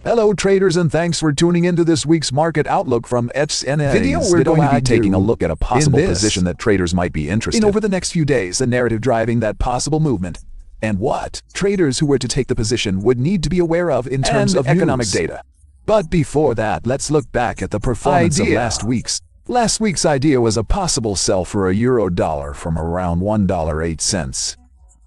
Hello traders, and thanks for tuning into this week's market outlook from Exness. Video, We're going to be taking a do look at a possible position that traders might be interested in over the next few days, the narrative driving that possible movement, and what traders who were to take the position would need to be aware of in terms of economic data. But before that, let's look back at the performance of last week's. Last week's idea was a possible sell for a euro-dollar from around $1.08.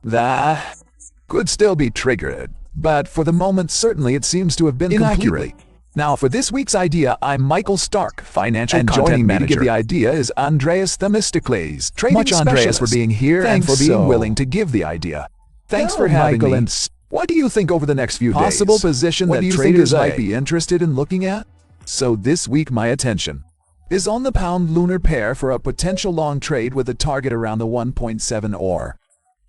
That could still be triggered, but for the moment, certainly it seems to have been inaccurate. Now, for this week's idea, I'm Michael Stark, financial and content manager. The idea is Andreas Themistocles, trading Much Andreas for being here and for being willing to give the idea. Thanks for having me. And what do you think over the next few days? Possible position that traders might be interested in looking at? So this week, my attention is on the pound lunar pair for a potential long trade with a target around the 1.7 or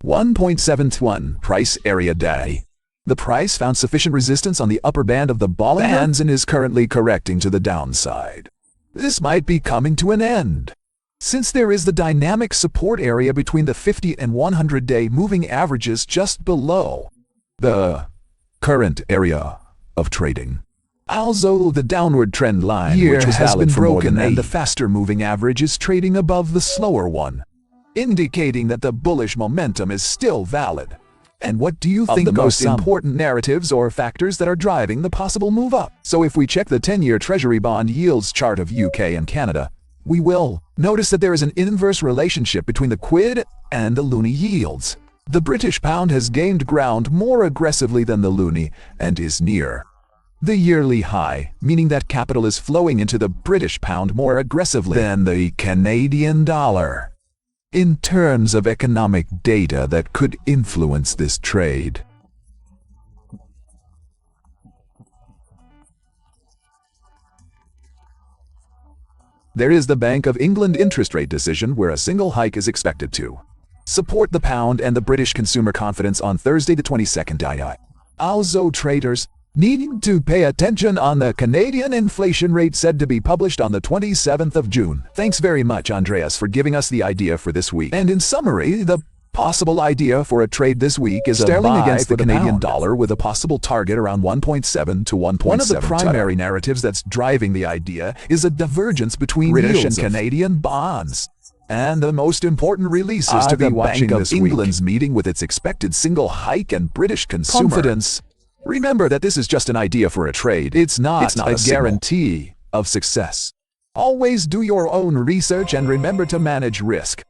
1.71 price area day. The price found sufficient resistance on the upper band of the Bollinger Bands and is currently correcting to the downside. This might be coming to an end, since there is the dynamic support area between the 50 and 100-day moving averages just below the current area of trading. Also, the downward trend line, which has been broken, and the faster moving average is trading above the slower one, indicating that the bullish momentum is still valid. And what do you think the most important narratives or factors that are driving the possible move up? So if we check the 10-year Treasury bond yields chart of UK and Canada, we will notice that there is an inverse relationship between the quid and the loonie yields. The British pound has gained ground more aggressively than the loonie and is near the yearly high, meaning that capital is flowing into the British pound more aggressively than the Canadian dollar. In terms of economic data that could influence this trade, there is the Bank of England interest rate decision, where a single hike is expected to support the pound, and the British consumer confidence on Thursday the 22nd. Also, traders needing to pay attention on the Canadian inflation rate said to be published on the 27th of June. Thanks very much, Andreas, for giving us the idea for this week. And in summary, the possible idea for a trade this week is sterling against the Canadian dollar with a possible target around 1.7 to 1.7. One of the primary narratives that's driving the idea is a divergence between British and Canadian bonds. And the most important release is to be watching this England's meeting with its expected single hike and British consumer confidence. Remember that this is just an idea for a trade. It's not a guarantee of success. Always do your own research and remember to manage risk.